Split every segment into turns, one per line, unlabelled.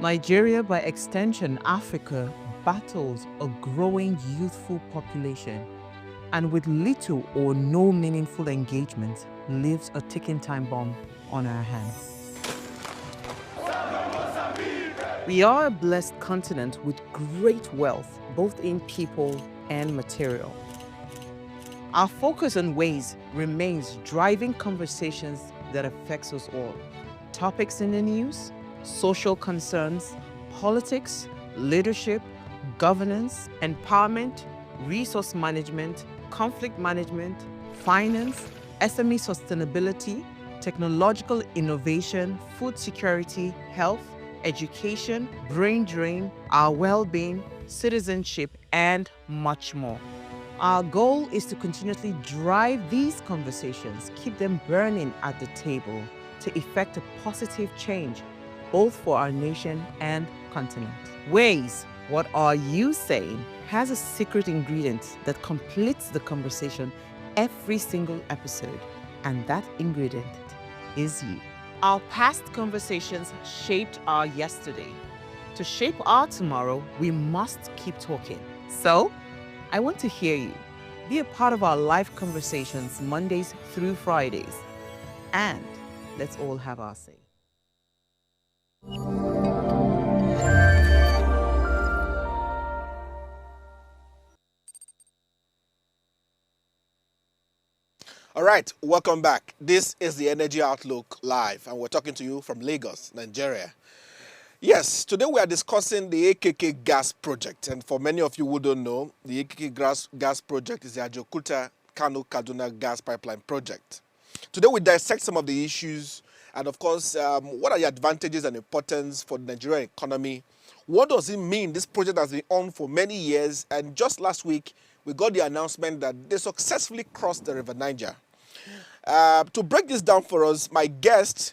Nigeria, by extension Africa, battles a growing youthful population and with little or no meaningful engagement leaves a ticking time bomb on our hands. We are a blessed continent with great wealth, both in people and material. Our focus on ways remains driving conversations that affects us all. Topics in the news, social concerns, politics, leadership, governance, empowerment, resource management, conflict management, finance, SME sustainability, technological innovation, food security, health, education, brain drain, our well-being, citizenship, and much more. Our goal is to continuously drive these conversations, keep them burning at the table to effect a positive change, both for our nation and continent. Ways, what are you saying, has a secret ingredient that completes the conversation every single episode, and that ingredient is you. Our past conversations shaped our yesterday. To shape our tomorrow, we must keep talking. So, I want to hear you. Be a part of our live conversations Mondays through Fridays. And let's all have our say.
All right, welcome back. This is the Energy Outlook Live, and we're talking to you from Lagos, Nigeria. Yes, today we are discussing the AKK gas project. And for many of you who don't know, the AKK gas project is the Ajokuta Kano Kaduna gas pipeline project. Today we dissect some of the issues and, of course, what are the advantages and importance for the Nigerian economy? What does it mean? This project has been on for many years, and just last week we got the announcement that they successfully crossed the River Niger. To break this down for us, my guest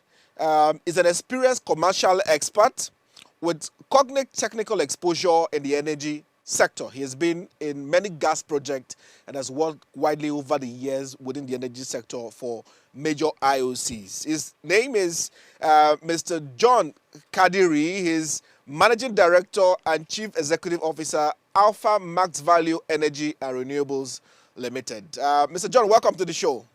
is an experienced commercial expert with cognate technical exposure in the energy sector. He has been in many gas projects and has worked widely over the years within the energy sector for major IOCs. His name is Mr. John Kadiri. He's Managing Director and Chief Executive Officer, Alpha Max Value Energy and Renewables Limited. Mr. John, welcome to the show.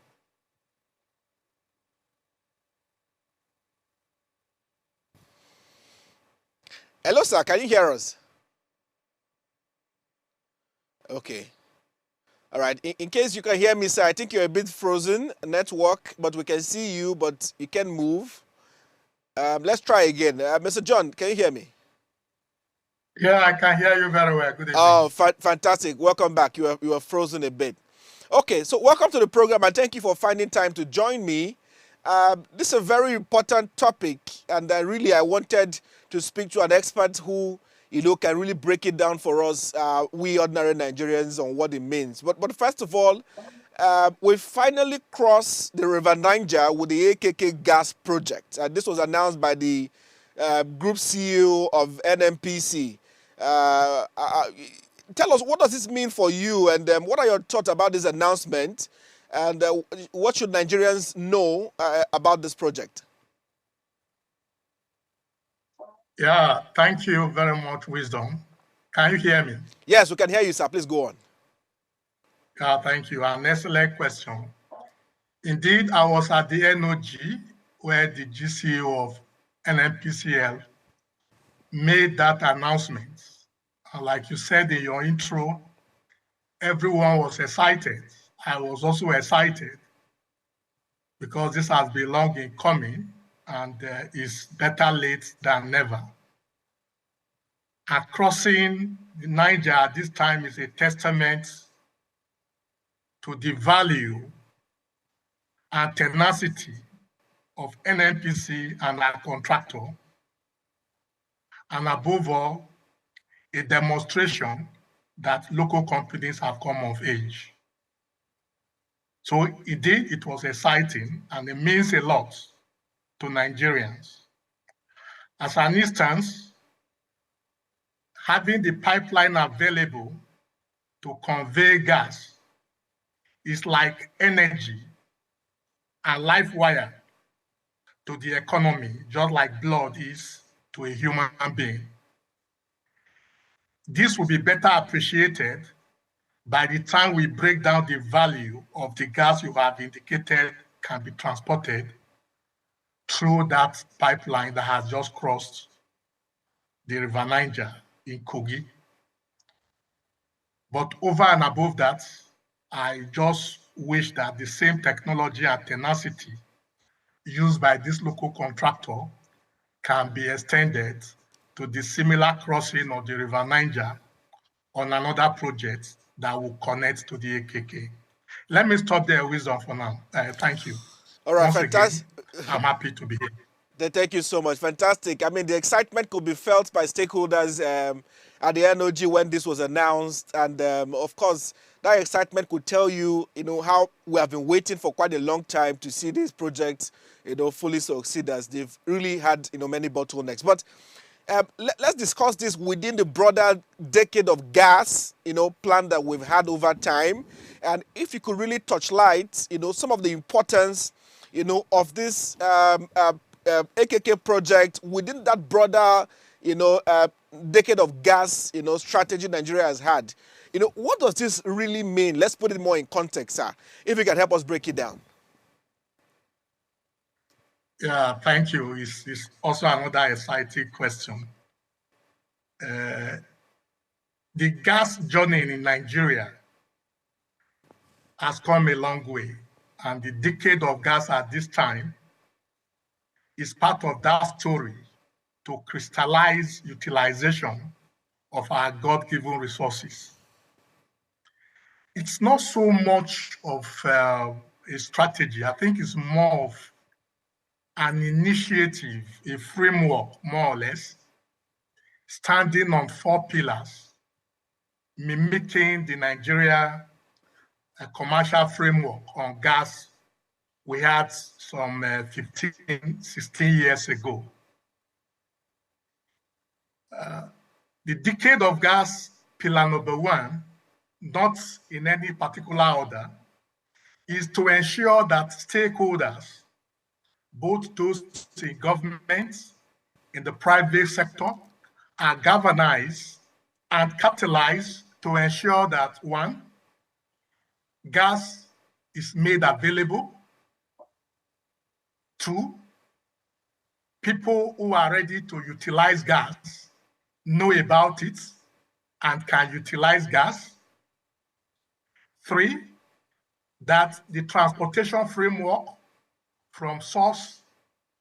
Hello, sir. Can you hear us? Okay. All right. In case you can hear me, sir, I think you're a bit frozen, network, but we can see you, but you can move. Let's try again. Mr. John, can you hear me?
Yeah, I can hear you very well. Good evening.
Oh, fantastic. Welcome back. You are frozen a bit. Okay, so welcome to the program, and thank you for finding time to join me. This is a very important topic, and I wanted to speak to an expert who, can really break it down for us, we ordinary Nigerians, on what it means. But first of all, we finally crossed the River Niger with the AKK gas project. This was announced by the group CEO of NMPC. Tell us, what does this mean for you, and what are your thoughts about this announcement, and what should Nigerians know about this project?
Yeah, thank you very much, Wisdom. Can you hear me?
Yes, we can hear you, sir. Please go on.
Yeah, thank you. An excellent question. Indeed, I was at the NOG where the GCO of NMPCL made that announcement. Like you said in your intro, everyone was excited. I was also excited because this has been long in coming and is better late than never. And crossing the Niger at this time is a testament to the value and tenacity of NNPC and our contractor, and above all, a demonstration that local companies have come of age. So indeed, it was exciting, and it means a lot to Nigerians. As an instance, having the pipeline available to convey gas is like energy and life wire to the economy, just like blood is to a human being. This will be better appreciated by the time we break down the value of the gas you have indicated can be transported through that pipeline that has just crossed the River Niger in Kogi. But over and above that, I just wish that the same technology and tenacity used by this local contractor can be extended to the similar crossing of the River Niger on another project that will connect to the AKK. Let me stop there, Wisdom, for now. Thank you.
All right,
Once
fantastic.
again, I'm happy to be here.
Thank you so much. Fantastic. I mean, the excitement could be felt by stakeholders at the NOG when this was announced. And of course, that excitement could tell you, how we have been waiting for quite a long time to see these projects, fully succeed, as they've really had, many bottlenecks. But let's discuss this within the broader decade of gas, plan that we've had over time. And if you could really touch light, some of the importance, of this AKK project within that broader, decade of gas, strategy Nigeria has had. What does this really mean? Let's put it more in context, sir. If you can help us break it down.
Yeah, thank you. It's also another exciting question. The gas journey in Nigeria has come a long way, and the decade of gas at this time is part of that story to crystallize utilization of our God-given resources. It's not so much of a strategy. I think it's more of an initiative, a framework, more or less, standing on 4 pillars, mimicking the Nigeria commercial framework on gas we had some 15, 16 years ago. The decade of gas, pillar number 1, not in any particular order, is to ensure that stakeholders, both those in government, in the private sector, are galvanized and capitalized to ensure that 1, gas is made available. 2, people who are ready to utilize gas know about it and can utilize gas. 3, that the transportation framework from source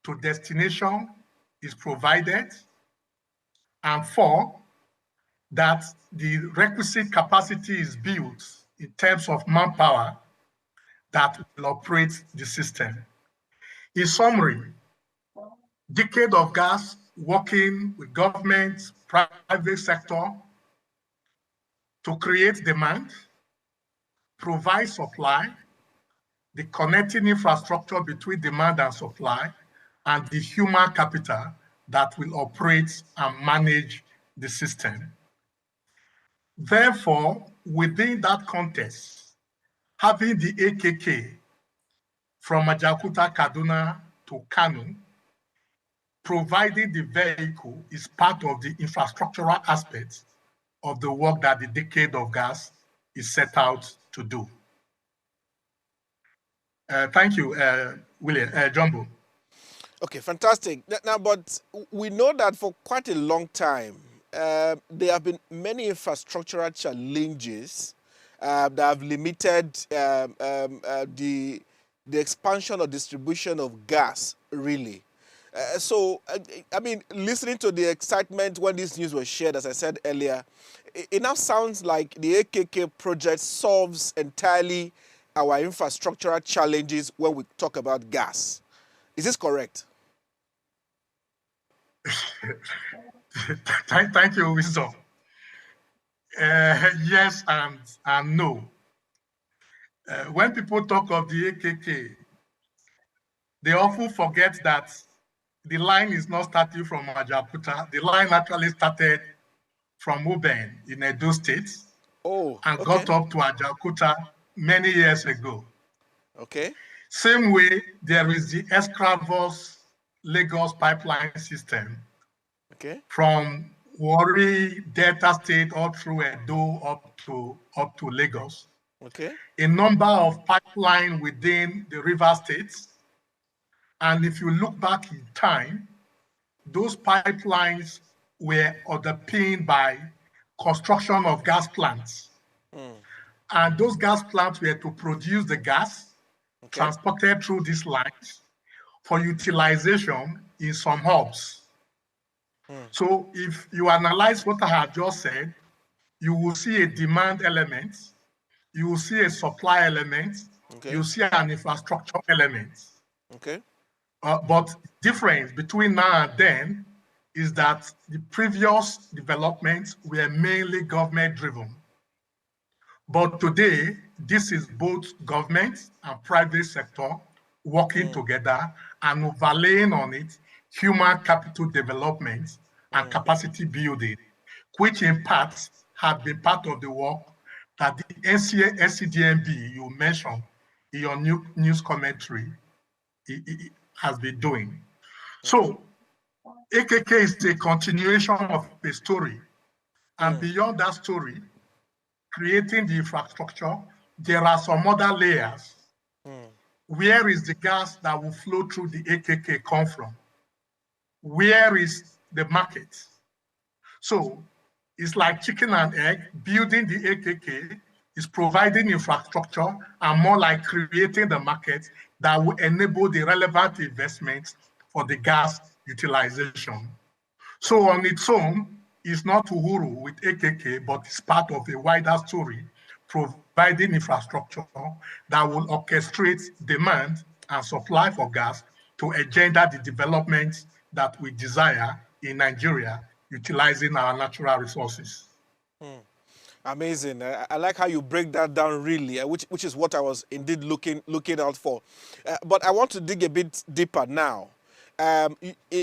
to destination is provided. And 4, that the requisite capacity is built in terms of manpower that will operate the system. In summary, decade of gas working with government, private sector to create demand, provide supply, the connecting infrastructure between demand and supply, and the human capital that will operate and manage the system. Therefore, within that context, having the AKK from Ajaokuta, Kaduna to Kano, providing the vehicle is part of the infrastructural aspect of the work that the decade of gas is set out to do. Thank you, William, Jumbo.
Okay, fantastic. Now, but we know that for quite a long time, there have been many infrastructural challenges that have limited the expansion or distribution of gas, really. So, I mean, listening to the excitement when this news was shared, as I said earlier, it now sounds like the AKK project solves entirely our infrastructural challenges when we talk about gas. Is this correct?
Thank you, Wisdom. Yes and no. When people talk of the AKK, they often forget that the line is not starting from Ajaokuta. The line actually started from Uben in Edo State and got up to Ajaokuta many years ago.
Okay.
Same way, there is the Escravos Lagos pipeline system,
Okay.
from Warri, Delta State, all through Edo up to Lagos.
Okay.
A number of pipelines within the river states. And if you look back in time, those pipelines were underpinned by construction of gas plants. And those gas plants were to produce the gas
Okay.
transported through these lines for utilization in some hubs. So if you analyze what I have just said, you will see a demand element, you will see a supply element,
Okay.
you see an infrastructure element.
Okay.
But difference between now and then is that the previous developments were mainly government driven. But today, this is both government and private sector working together and overlaying on it human capital development and capacity building, which in part have been part of the work that the NCDMB you mentioned in your news commentary has been doing.
Okay.
So AKK is a continuation of a story. And beyond that story, creating the infrastructure, there are some other layers. Where is the gas that will flow through the AKK come from? Where is the market? So it's like chicken and egg. Building the AKK is providing infrastructure and more like creating the market that will enable the relevant investments for the gas utilization. So on its own, it's not Uhuru with AKK, but it's part of a wider story, providing infrastructure that will orchestrate demand and supply for gas to agenda the development that we desire in Nigeria, utilizing our natural resources.
Amazing. I like how you break that down really, which is what I was indeed looking out for. But I want to dig a bit deeper now.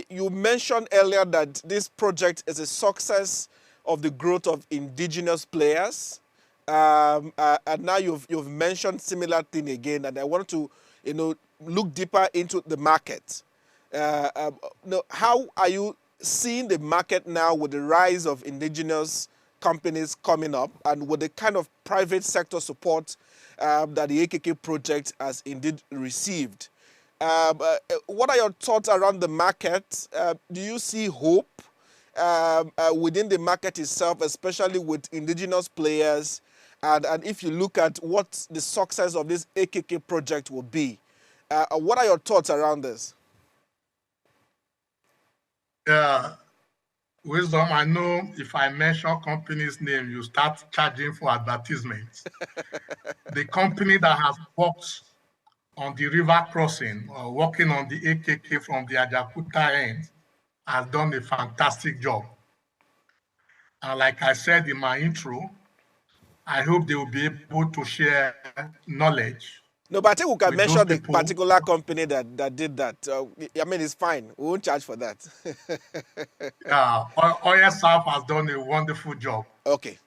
You mentioned earlier that this project is a success of the growth of indigenous players. And now you've mentioned similar thing again, and I want to look deeper into the market. How are you seeing the market now with the rise of indigenous companies coming up and with the kind of private sector support that the AKK project has indeed received? What are your thoughts around the market? Do you see hope within the market itself, especially with indigenous players? And if you look at what the success of this AKK project will be, what are your thoughts around this?
Wisdom, I know if I mention company's name, you start charging for advertisements. The company that has worked on the river crossing or working on the AKK from the Ajakuta end has done a fantastic job. And like I said in my intro, I hope they will be able to share knowledge
No, but I think we can
with those
mention the
people.
particular company that did that. I mean, it's fine. We won't charge for that.
OSF has done a wonderful job.
Okay.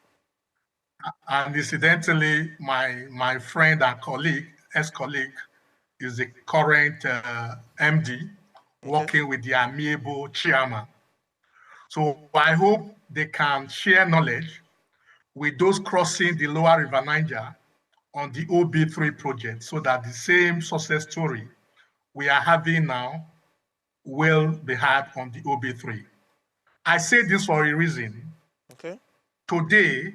And incidentally, my friend and colleague, ex-colleague, is the current MD working with the amiable chairman. So I hope they can share knowledge with those crossing the lower River Niger on the OB3 project so that the same success story we are having now will be had on the OB3. I say this for a reason.
Okay.
Today,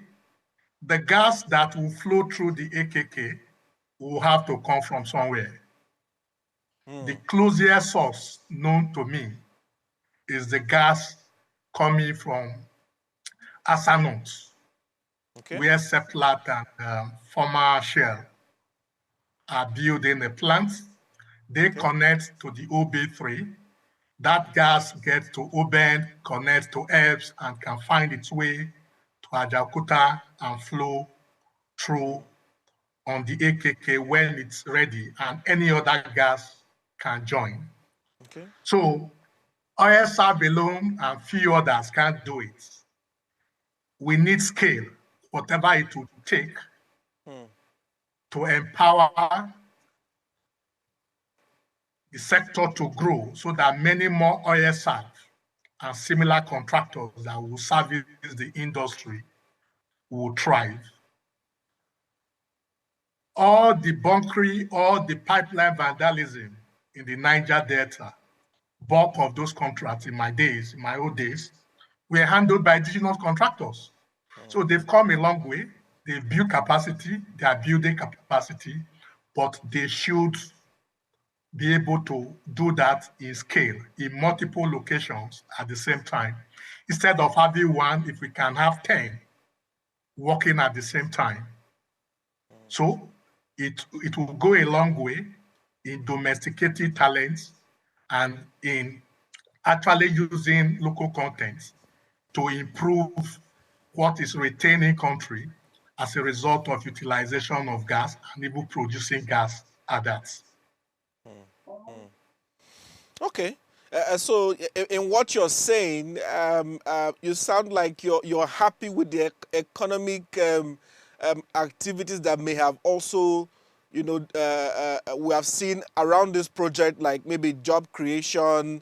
the gas that will flow through the AKK will have to come from somewhere. The closest source known to me is the gas coming from Asanot,
Okay.
where Seplat and former Shell are building a plant. They connect to the OB3. That gas gets to Oben, connects to EBS, and can find its way to Ajakuta and flow through on the AKK when it's ready, and any other gas can join.
Okay.
So OSF alone and few others can't do it. We need scale, whatever it would take to empower the sector to grow so that many more OSF and similar contractors that will service the industry will thrive. All the bunkering, all the pipeline vandalism in the Niger Delta, bulk of those contracts in my old days, were handled by indigenous contractors. So they've come a long way. They've built capacity, they are building capacity, but they should be able to do that in scale, in multiple locations at the same time. Instead of having one, if we can have 10 working at the same time. So it will go a long way in domesticating talents and in actually using local content to improve what is retained in country as a result of utilization of gas and even producing gas at that.
Okay. So in what you're saying, you sound like you're happy with the economic activities that may have also, we have seen around this project, like maybe job creation,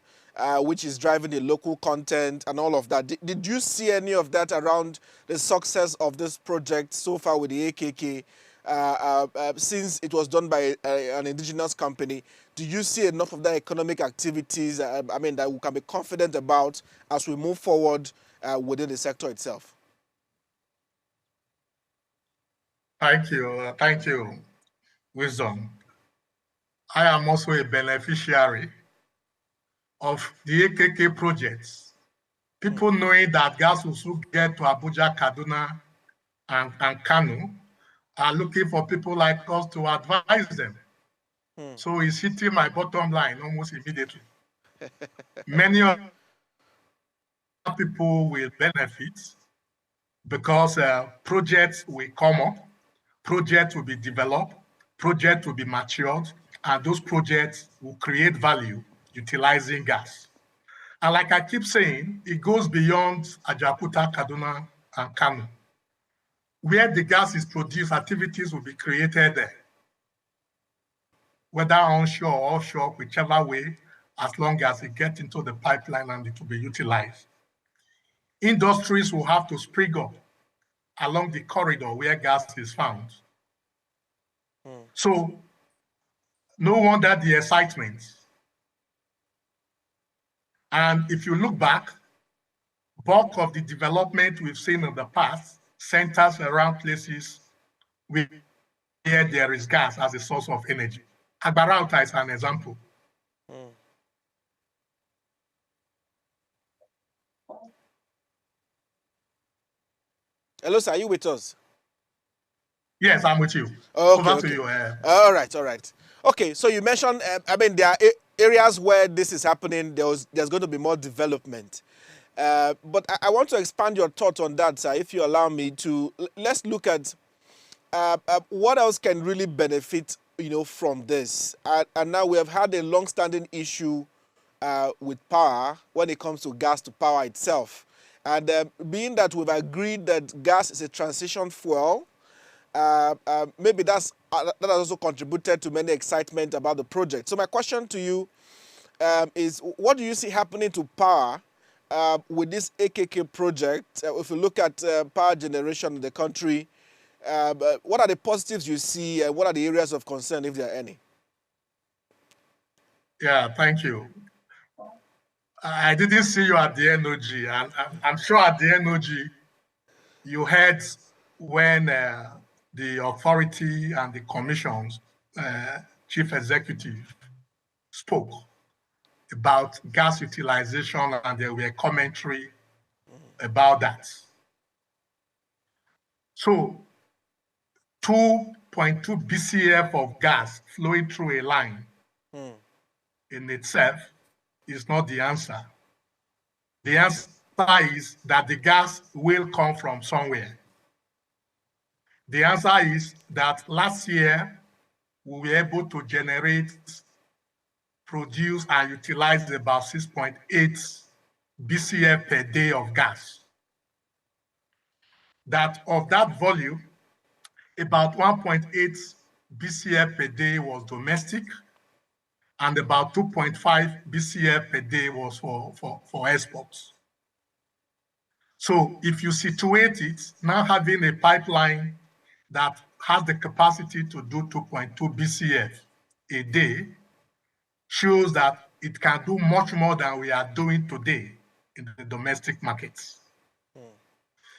which is driving the local content and all of that. Did you see any of that around the success of this project so far with the AKK? Since it was done by an indigenous company, do you see enough of that economic activities, that we can be confident about as we move forward within the sector itself?
Thank you, Wisdom. I am also a beneficiary of the AKK projects. People knowing that gas will soon get to Abuja, Kaduna, and Kano are looking for people like us to advise them. So it's hitting my bottom line almost immediately. Many other people will benefit because projects will come up, projects will be developed, projects will be matured, and those projects will create value utilizing gas. And like I keep saying, it goes beyond Ajakuta, Kaduna, and Kano. Where the gas is produced, activities will be created there, whether onshore or offshore, whichever way, as long as it gets into the pipeline and it will be utilized. Industries will have to spring up along the corridor where gas is found. So no wonder the excitement. And if you look back, bulk of the development we've seen in the past centers around places where there is gas as a source of energy. Agbarauta is an example.
Hello, sir, are you with us?
Yes, I'm with you.
Okay,
Over
okay.
to you.
All right. Okay, so you mentioned, there are areas where this is happening, there's going to be more development. But I want to expand your thought on that, sir, if you allow me to. Let's look at what else can really benefit, from this. And now we have had a long-standing issue with power when it comes to gas to power itself. And being that we've agreed that gas is a transition fuel, maybe that has also contributed to many excitement about the project. So my question to you is, what do you see happening to power with this AKK project? If you look at power generation in the country, what are the positives you see, and what are the areas of concern, if there are any?
Yeah, thank you. I didn't see you at the NOG, and I'm sure at the NOG you heard when the authority and the commission's chief executive spoke about gas utilization, and there were commentary about that. So 2.2 BCF of gas flowing through a line in itself is not the answer. The answer is that the gas will come from somewhere. The answer is that last year we were able to generate, produce, and utilize about 6.8 BCF per day of gas. That of that volume, about 1.8 BCF per day was domestic, and about 2.5 BCF per day was for exports. So if you situate it, now having a pipeline that has the capacity to do 2.2 BCF a day shows that it can do much more than we are doing today in the domestic markets.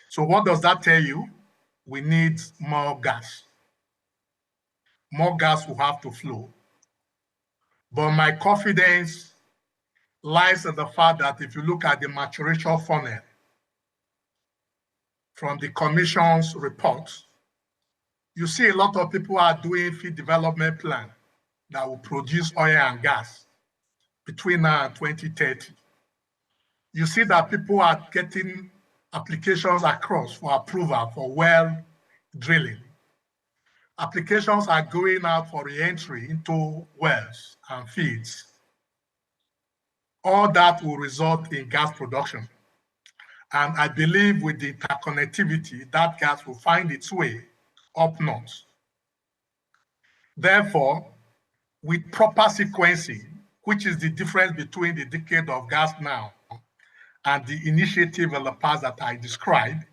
So what does that tell you? We need more gas. More gas will have to flow. But my confidence lies in the fact that if you look at the maturation funnel from the Commission's report, you see a lot of people are doing field development plan that will produce oil and gas between now and 2030. You see that people are getting applications across for approval for well drilling. Applications are going out for re-entry into wells and fields. All that will result in gas production. And I believe with the interconnectivity, that gas will find its way up north. Therefore, with proper sequencing, which is the difference between the decade of gas now and the initiative in the past that I described,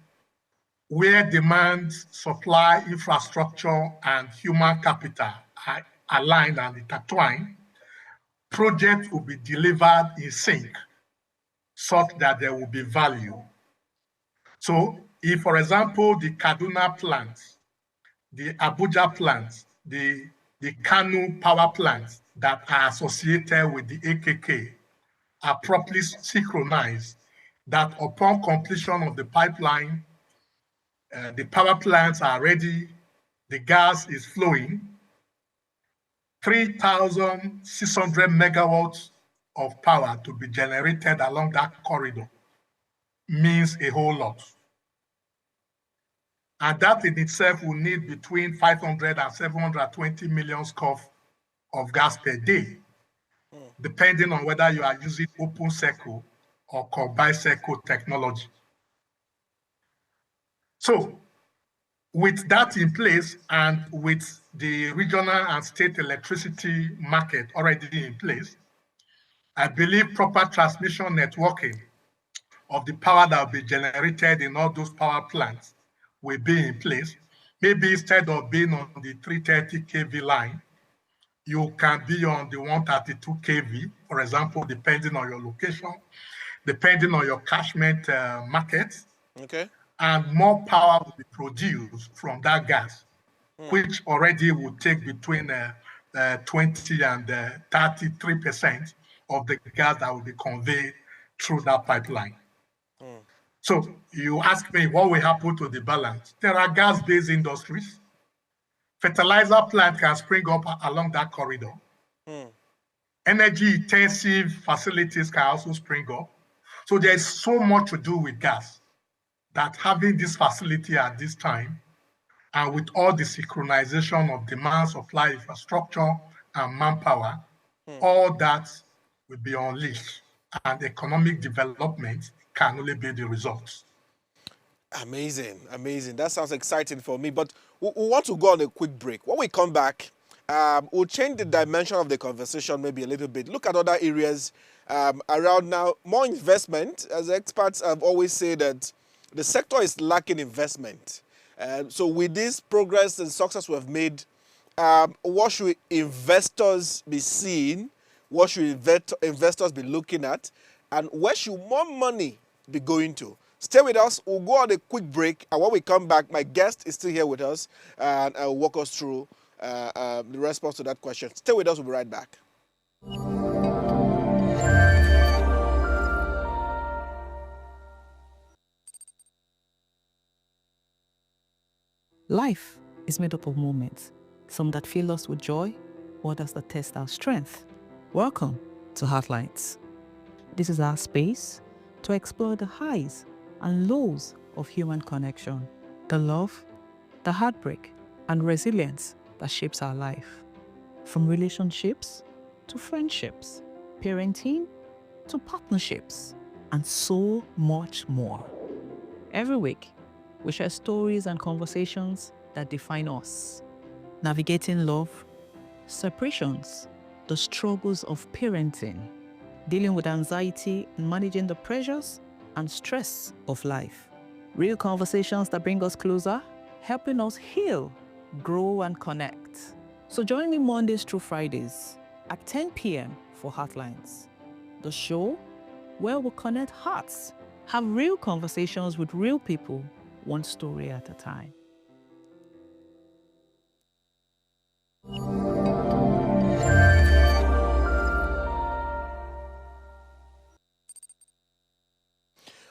where demand, supply, infrastructure, and human capital are aligned and intertwined, projects will be delivered in sync such that there will be value. So if, for example, the Kaduna plant, the Abuja plant, the Kanu power plants that are associated with the AKK are properly synchronized, that upon completion of the pipeline, the power plants are ready, the gas is flowing, 3,600 megawatts of power to be generated along that corridor means a whole lot. And that in itself will need between 500 and 720 million scf of gas per day, depending on whether you are using open cycle or combined cycle technology. So with that in place and with the regional and state electricity market already in place, I believe proper transmission networking of the power that will be generated in all those power plants will be in place. Maybe instead of being on the 330 kV line, you can be on the 132 kV, for example, depending on your location, depending on your catchment market. Okay. And more power will be produced from that gas, which already will take between 20 and 33% of the gas that will be conveyed through that pipeline. So you ask me what will happen to the balance. There are gas-based industries. Fertilizer plant can spring up along that corridor. Energy-intensive facilities can also spring up. So there's so much to do with gas that having this facility at this time and with all the synchronization of demand, supply, infrastructure, and manpower, all that will be unleashed and economic development can only be the results.
Amazing, amazing. That sounds exciting for me, but we want to go on a quick break. When we come back, we'll change the dimension of the conversation maybe a little bit. Look at other areas around now. More investment, as experts have always said that the sector is lacking investment. So with this progress and success we have made, what should investors be seeing? What should investors be looking at? And where should more money be going to? Stay with us. We'll go on a quick break. And when we come back, my guest is still here with us and will walk us through the response to that question. Stay with us. We'll be right back.
Life is made up of moments, some that fill us with joy, others that test our strength. Welcome to Heartlines. This is our space to explore the highs and lows of human connection, the love, the heartbreak, and resilience that shapes our life. From relationships to friendships, parenting to partnerships, and so much more. Every week, we share stories and conversations that define us, navigating love, separations, the struggles of parenting, dealing with anxiety and managing the pressures and stress of life. Real conversations that bring us closer, helping us heal, grow, and connect. So join me Mondays through Fridays at 10 p.m. for Heartlines, the show where we connect hearts, have real conversations with real people, one story at a time.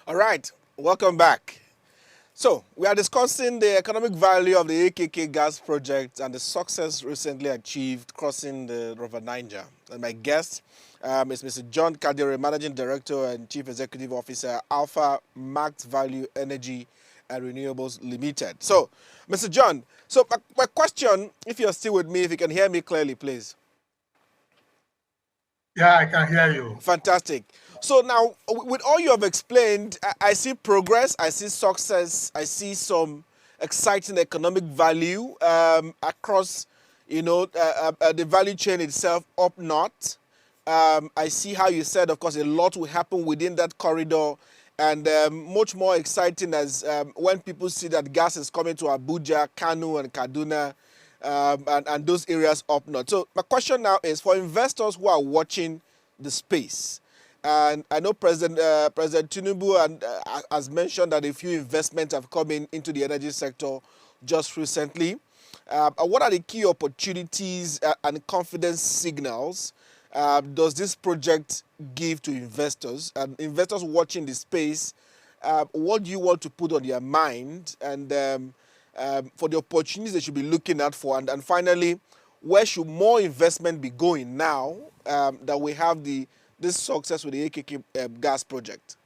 All right, welcome back. So, we are discussing the economic value of the AKK gas project and the success recently achieved crossing the River Niger. And my guest is Mr. John Kadiri, Managing Director and Chief Executive Officer, Alpha Max Value Energy and Renewables Limited. So, Mr. John, so my question, if you're still with me, if you can hear me clearly, please.
Yeah, I can hear you.
Fantastic. So now, with all you have explained, I see progress, I see success, I see some exciting economic value across, the value chain itself up north. I see how you said, of course, a lot will happen within that corridor, and much more exciting as when people see that gas is coming to Abuja, Kano, and Kaduna, and those areas up north. So my question now is for investors who are watching the space, and I know President Tinubu has mentioned that a few investments have come into the energy sector just recently. What are the key opportunities and confidence signals does this project give to investors? And investors watching the space, what do you want to put on their mind, and for the opportunities they should be looking out for? And finally, where should more investment be going now that we have this success with the AKK gas project?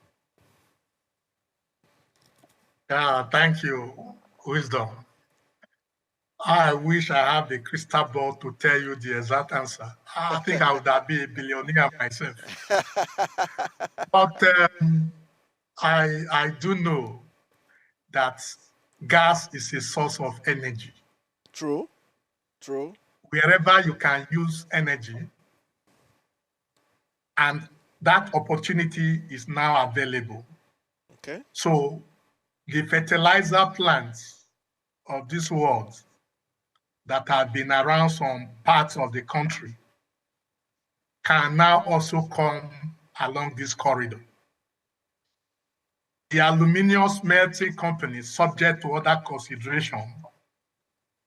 Thank you, Wisdom. I wish I have the crystal ball to tell you the exact answer. I think I would have been a billionaire myself. But I do know that gas is a source of energy.
True.
Wherever you can use energy, and that opportunity is now available.
Okay.
So the fertilizer plants of this world that have been around some parts of the country can now also come along this corridor. The aluminum smelting companies, subject to other consideration,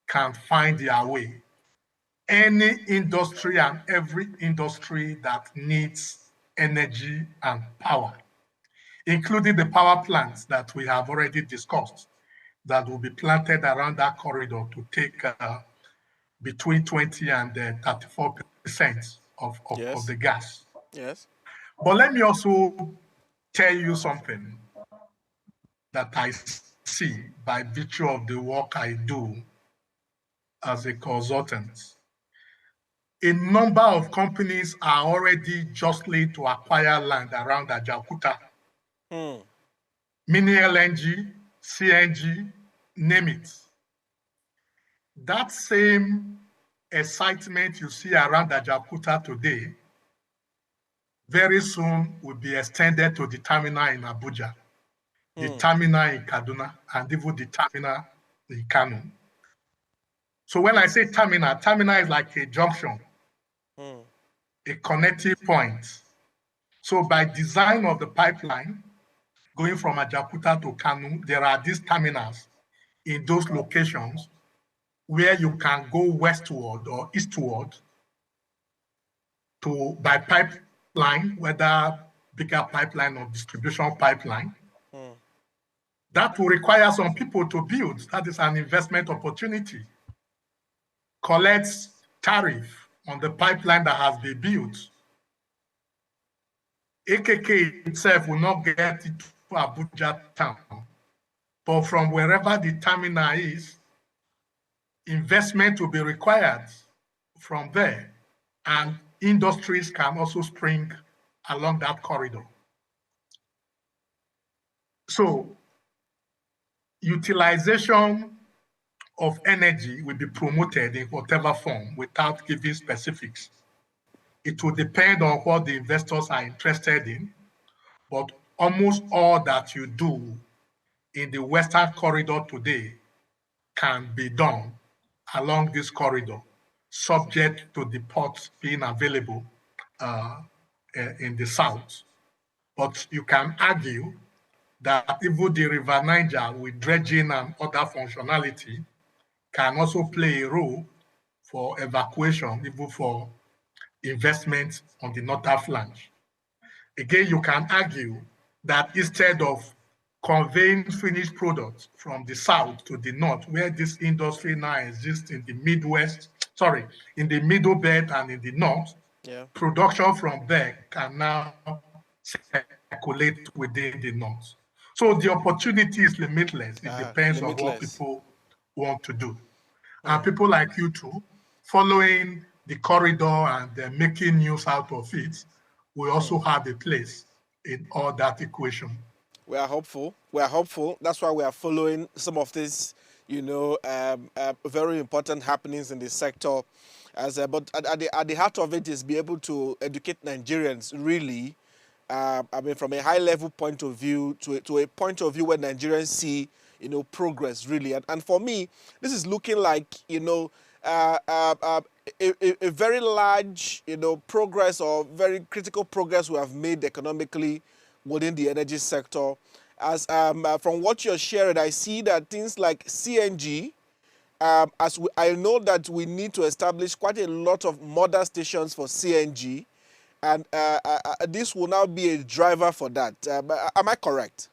can find their way. Any industry and every industry that needs energy and power, including the power plants that we have already discussed, that will be planted around that corridor to take between 20 and 34% of the gas.
Yes.
But let me also tell you something that I see by virtue of the work I do as a consultant. A number of companies are already jostling to acquire land around Ajaokuta. Mini LNG, CNG, name it. That same excitement you see around Ajaokuta today very soon will be extended to the terminal in Abuja, the terminal in Kaduna, and even the terminal in Kano. So when I say terminal is like a junction, a connecting point. So by design of the pipeline, going from Ajaokuta to Kano, there are these terminals in those locations where you can go westward or eastward by pipeline, whether bigger pipeline or distribution pipeline. That will require some people to build. That is an investment opportunity. Collects tariff on the pipeline that has been built. AKK itself will not get it to Abuja town, but from wherever the terminal is, investment will be required from there, and industries can also spring along that corridor. So utilization of energy will be promoted in whatever form without giving specifics. It will depend on what the investors are interested in, but almost all that you do in the Western corridor today can be done along this corridor, subject to the ports being available in the south. But you can argue that even the River Niger with dredging and other functionality can also play a role for evacuation, even for investment on the northern flange. Again, you can argue that instead of conveying finished products from the south to the north, where this industry now exists in the in the middle belt and in the north,
Yeah.
production from there can now circulate within the north. So the opportunity is limitless. It depends on what
Limitless.
people want to do. And people like you two, following the corridor and making news out of it, will also have a place in all that equation.
We are hopeful. We are hopeful. That's why we are following some of these, very important happenings in the sector. But at the heart of it is be able to educate Nigerians really. From a high level point of view to a point of view where Nigerians see, progress really. And for me, this is looking like, a very large, progress or very critical progress we have made economically within the energy sector. As from what you're sharing, I see that things like CNG, I know that we need to establish quite a lot of mother stations for CNG, and this will now be a driver for that. Am I correct?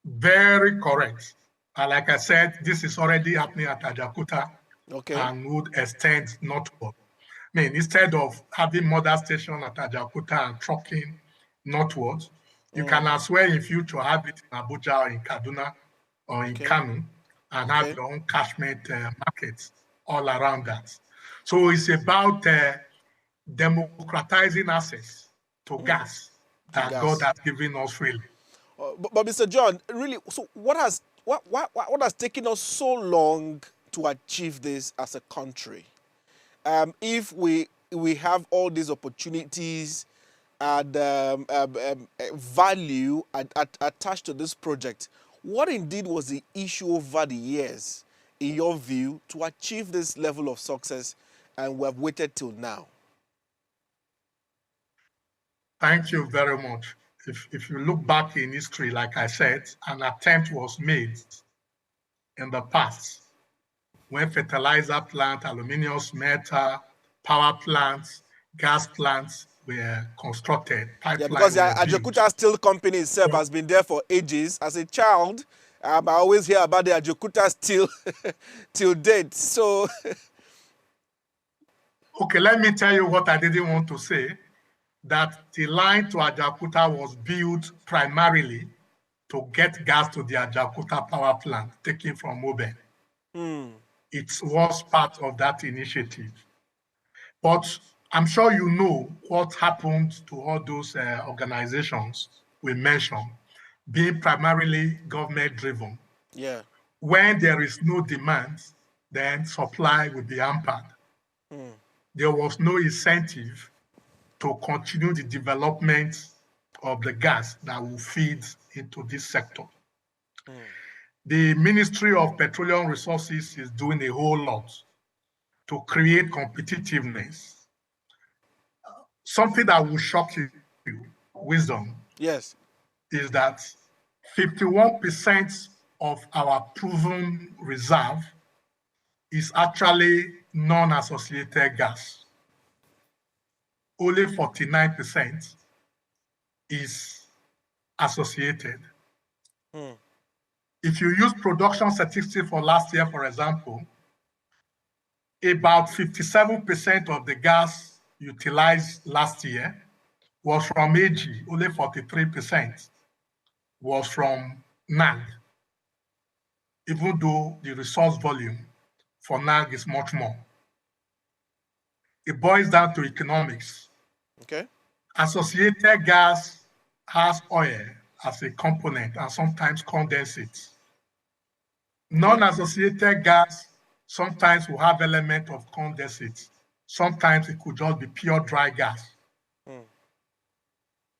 Very correct. And like I said, this is already happening at Ajakuta and would extend northward. I mean, instead of having mother station at Ajakuta and trucking northward, you can as well in future have it in Abuja or in Kaduna or in Kano and have your own catchment markets all around that. So it's about democratizing access to gas that God has given us freely.
But Mr. John, really, so what has taken us so long to achieve this as a country? If we have all these opportunities and value attached to this project, what indeed was the issue over the years, in your view, to achieve this level of success, and we have waited till now?
Thank you very much. If you look back in history, like I said, an attempt was made in the past when fertilizer plant, aluminium smelter, power plants, gas plants were constructed.
Because the Ajakuta Steel Company itself has been there for ages. As a child, I always hear about the Ajakuta Steel till date. So,
okay, let me tell you what I didn't want to say. That the line to Ajakuta was built primarily to get gas to the Ajakuta power plant taken from Moben. It was part of that initiative. But I'm sure you know what happened to all those organizations we mentioned, being primarily government-driven.
Yeah.
When there is no demand, then supply will be hampered. There was no incentive to continue the development of the gas that will feed into this sector. The Ministry of Petroleum Resources is doing a whole lot to create competitiveness. Something that will shock you, wisdom,
Yes,
is that 51% of our proven reserve is actually non-associated gas. Only 49% is associated. If you use production statistics for last year, for example, about 57% of the gas utilized last year was from AG, only 43% was from NAG, even though the resource volume for NAG is much more. It boils down to economics.
okay.
Associated gas has oil as a component and sometimes condensate. Non-associated gas sometimes will have element of condensate, Sometimes it could just be pure dry gas.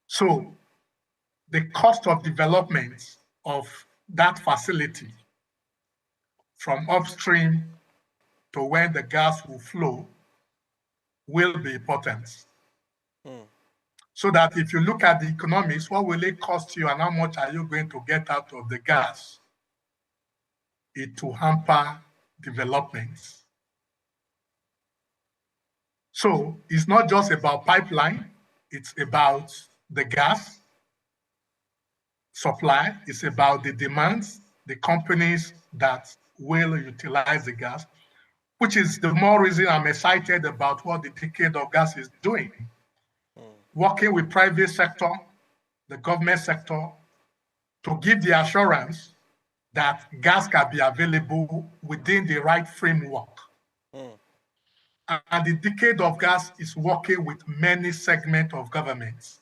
So the cost of development of that facility from upstream to when the gas will flow will be important. So that if you look at the economics, what will it cost you and how much are you going to get out of the gas? It will hamper developments. So it's not just about pipeline, it's about the gas supply, it's about the demands, the companies that will utilize the gas, which is the more reason I'm excited about what the decade of gas is doing. Working with private sector, the government sector, to give the assurance that gas can be available within the right framework. And the decade of gas is working with many segments of governments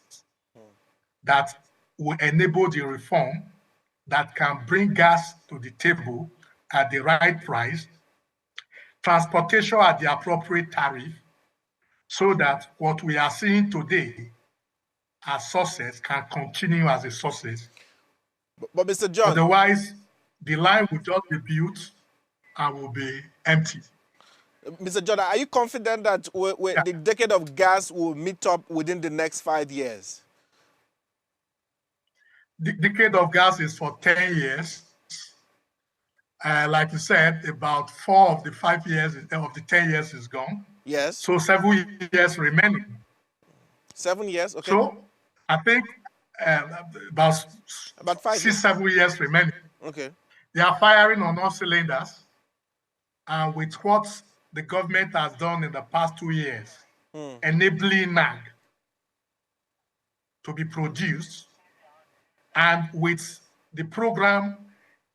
that will enable the reform that can bring gas to the table at the right price, transportation at the appropriate tariff, so that what we are seeing today as sources can continue as a sources.
But Mr. John,
otherwise, the line will just be built and will be empty.
Mr. John, are you confident that the decade of gas will meet up within the next 5 years?
The decade of gas is for 10 years. Like you said, about 4 of the 5 years of the 10 years is gone.
Yes.
So 7 years remaining.
7 years, okay.
So I think about
5 years.
7 years remaining.
Okay.
They are firing on all cylinders. And with what the government has done in the past 2 years, enabling NAG to be produced, and with the program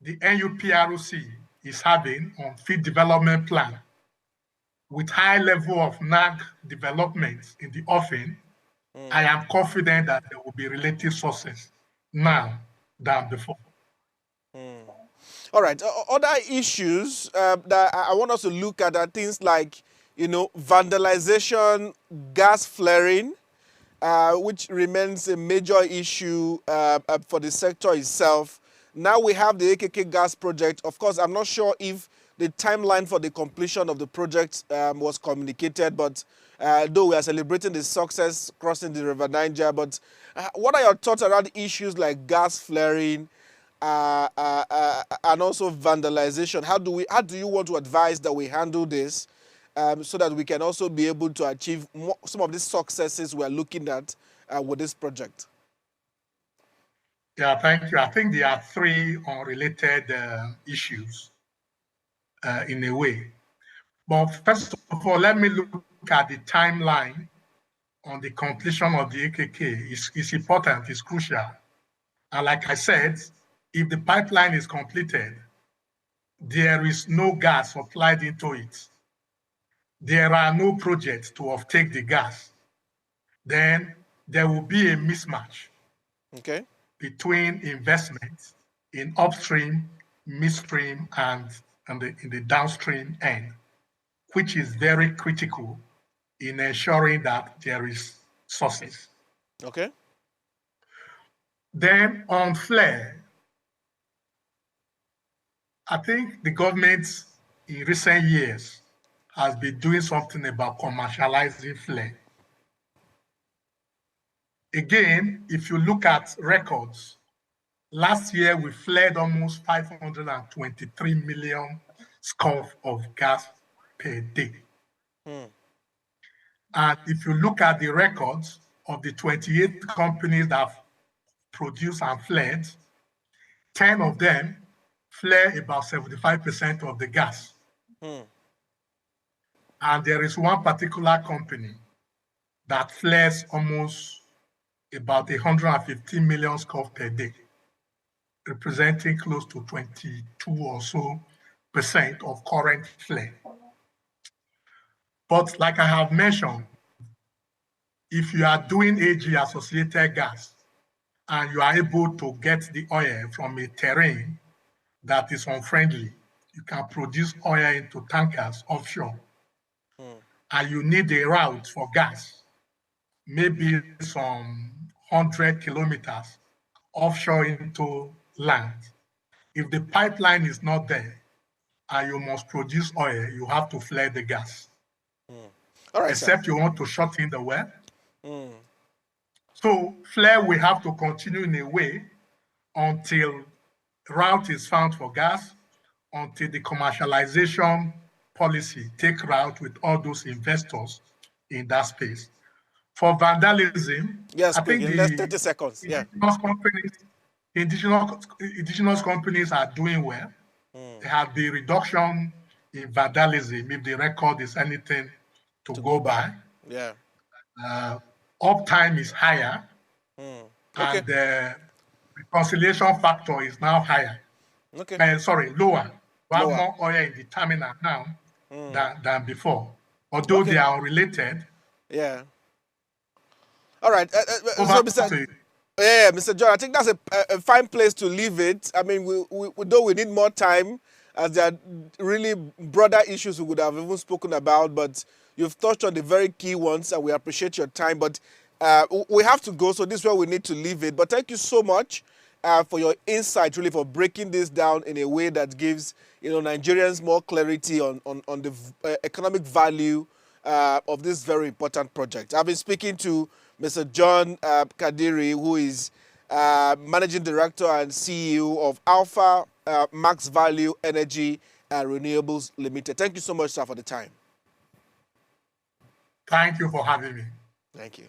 the NUPROC is having on field development plan, with high level of NAG development in the offing, I am confident that there will be relative sources now than before.
All right. Other issues that I want us to look at are things like, vandalization, gas flaring, which remains a major issue for the sector itself. Now we have the AKK gas project. Of course, I'm not sure if the timeline for the completion of the project was communicated, but though we are celebrating the success crossing the River Niger, but what are your thoughts around issues like gas flaring and also vandalization? How do you want to advise that we handle this so that we can also be able to achieve some of these successes we're looking at with this project?
Yeah, thank you. I think there are 3 unrelated issues in a way. But first of all, let me look at the timeline on the completion of the AKK. It's important, it's crucial. And like I said, if the pipeline is completed, there is no gas supplied into it. There are no projects to offtake the gas. Then there will be a mismatch between investments in upstream, midstream, and in the downstream end, which is very critical in ensuring that there is sources.
Okay.
Then on flare, I think the government in recent years has been doing something about commercializing flare. Again, if you look at records, last year we flared almost 523 million scf of gas per day. And if you look at the records of the 28 companies that have produced and flared, 10 of them flare about 75% of the gas. And there is one particular company that flares almost about 150 million scf per day, representing close to 22 or so % of current flare. But like I have mentioned, if you are doing AG associated gas and you are able to get the oil from a terrain that is unfriendly, you can produce oil into tankers offshore. and you need a route for gas, maybe some 100 kilometers offshore into land. If the pipeline is not there and you must produce oil, you have to flare the gas.
All right, sir.
Except you want to shut in the well. So flare will have to continue in a way until route is found for gas, until the commercialization policy take route with all those investors in that space. For vandalism,
Yes,
I
quick,
think
in less
the
30 seconds. Yeah.
indigenous companies are doing well. There has been reduction in vandalism if the record is anything to go by.
Yeah.
Uptime is higher,
Okay.
and the reconciliation factor is now higher.
Okay.
Lower. We have
Lower.
more oil in the terminal now than before. Although
Okay.
they are unrelated.
Yeah. All right.
Over
So, Mr.
to you.
Yeah, Mr. John, I think that's a fine place to leave it. I mean, though we need more time, as there are really broader issues we would have even spoken about, but you've touched on the very key ones, and we appreciate your time. But we have to go, so this is where we need to leave it. But thank you so much for your insight, really, for breaking this down in a way that gives Nigerians more clarity on the economic value of this very important project. I've been speaking to Mr. John Kadiri, who is Managing Director and CEO of Alpha Max Value Energy and Renewables Limited. Thank you so much, sir, for the time.
Thank you for having me.
Thank you.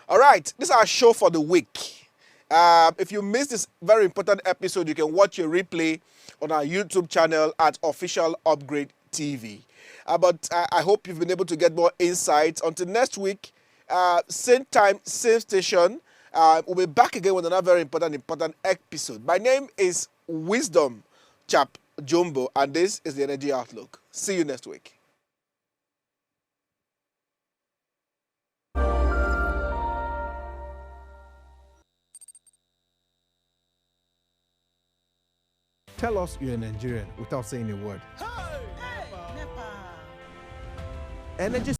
All right, this is our show for the week. If you missed this very important episode, you can watch a replay on our YouTube channel at Official Upgrade TV. But I hope you've been able to get more insights. Until next week, same time, same station. We'll be back again with another very important episode. My name is Wisdom Chap Jumbo, and this is the Energy Outlook. See you next week.
Tell us you're a Nigerian without saying a word. Energy